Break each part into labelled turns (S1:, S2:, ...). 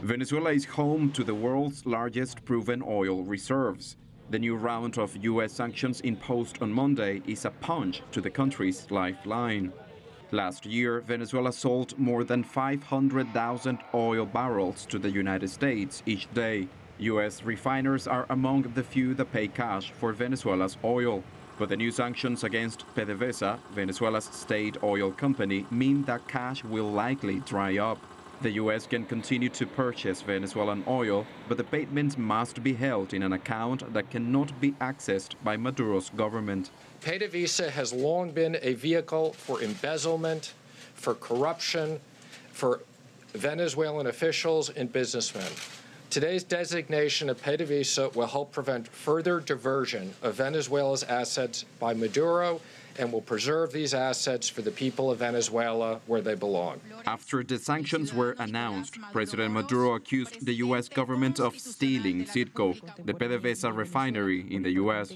S1: Venezuela is home to the world's largest proven oil reserves. The new round of U.S. sanctions imposed on Monday is a punch to the country's lifeline. Last year, Venezuela sold more than 500,000 oil barrels to the United States each day. U.S. refiners are among the few that pay cash for Venezuela's oil. But the new sanctions against PDVSA, Venezuela's state oil company, mean that cash will likely dry up. The U.S. can continue to purchase Venezuelan oil, but the payments must be held in an account that cannot be accessed by Maduro's government.
S2: PDVSA has long been a vehicle for embezzlement, for corruption, for Venezuelan officials and businessmen. Today's designation of PDVSA will help prevent further diversion of Venezuela's assets by Maduro and will preserve these assets for the people of Venezuela where they belong.
S1: After the sanctions were announced, President Maduro accused the U.S. government of stealing Citgo, the PDVSA refinery in the U.S.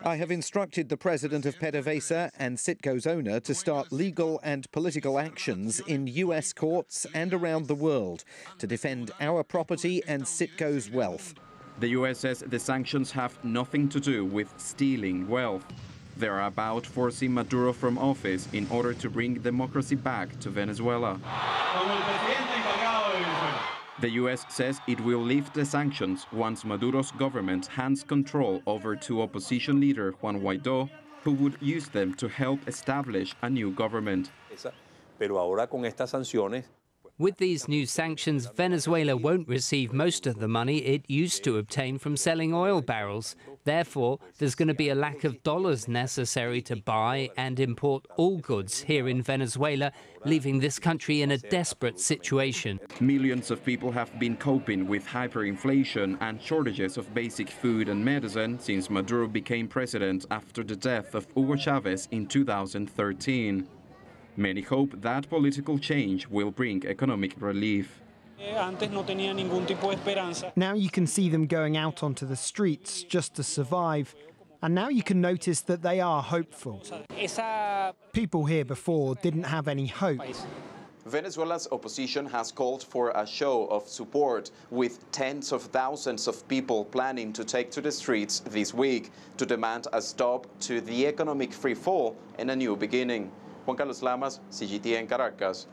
S3: I have instructed the president of PDVSA and Citgo's owner to start legal and political actions in U.S. courts and around the world to defend our property and Citgo's wealth.
S1: The U.S. says the sanctions have nothing to do with stealing wealth. They are about forcing Maduro from office in order to bring democracy back to Venezuela. The U.S. says it will lift the sanctions once Maduro's government hands control over to opposition leader Juan Guaido, who would use them to help establish a new government.
S4: With these new sanctions, Venezuela won't receive most of the money it used to obtain from selling oil barrels. Therefore, there's going to be a lack of dollars necessary to buy and import all goods here in Venezuela, leaving this country in a desperate situation.
S1: Millions of people have been coping with hyperinflation and shortages of basic food and medicine since Maduro became president after the death of Hugo Chavez in 2013. Many hope that political change will bring economic relief.
S5: Now you can see them going out onto the streets just to survive. And now you can notice that they are hopeful. People here before didn't have any hope.
S1: Venezuela's opposition has called for a show of support, with tens of thousands of people planning to take to the streets this week to demand a stop to the economic freefall and a new beginning. Juan Lamas, CGTN, Caracas.